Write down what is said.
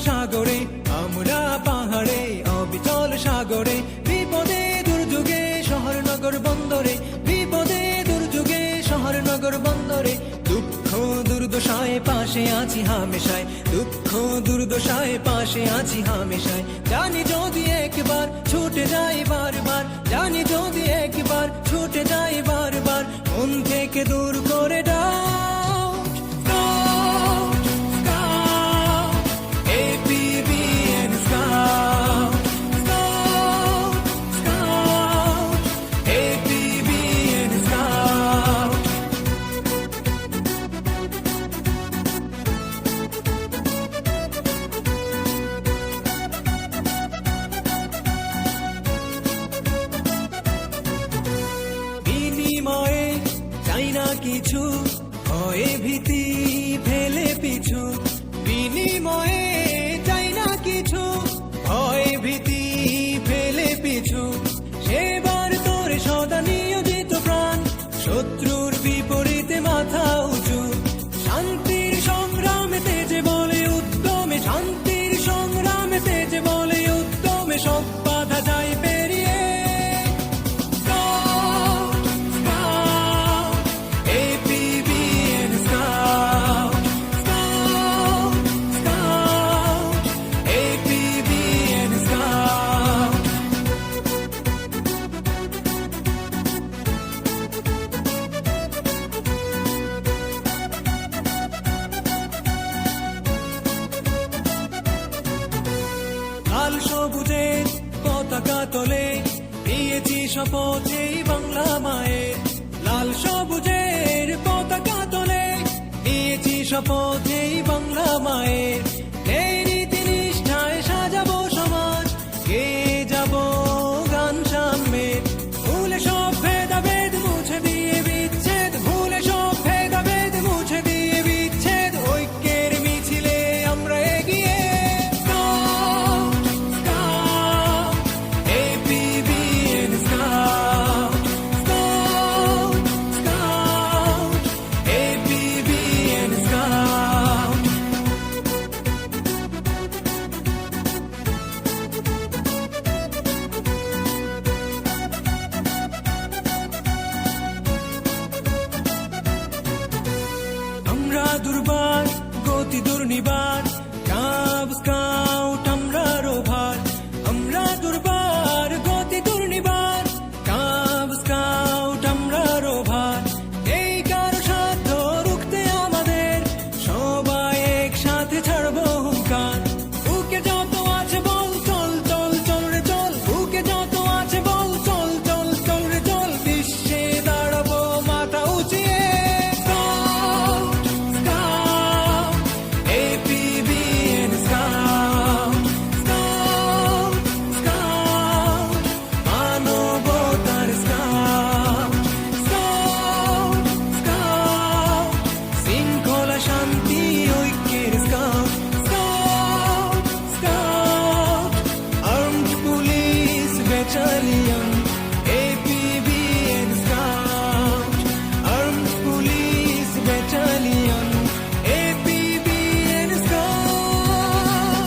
সাগরে আমরা পাহাড়ে অবিচল সাগরে বিপদে দুর্যোগে শহর নগর বন্দরে বিপদে দুর্যোগে শহর নগর বন্দরে দুঃখ দুর্দশায় পাশে আছি হামেশায় দুঃখ দুর্দশায় পাশে আছি হামেশায় জানি যদি একবার ছুটে যাই বারবার জানি যদি একবার ছুটে যাই বারবার মন থেকে দূর করে দাও কিছু ভয়ে ভীতি ফেলে পিছু বিনিময়ে চাই না কিছু ভয়ে ভীতি ফেলে পিছু সেবার তোর সদা নিয়োজিত প্রাণ শত্রুর বিপরীতে মাথা উঁচু শান্তির সংগ্রামে তেজে বলে উদ্যমে শান্তির সংগ্রামে তেজে বলে উদ্যমে সব বাধা যায় পেরিয়ে লাল সবুজের পতাকা তোলে দিয়েছি শপথ এই বাংলা মায়ের লাল সবুজের পতাকা তোলে দিয়েছি শপথ এই বাংলা মায়ের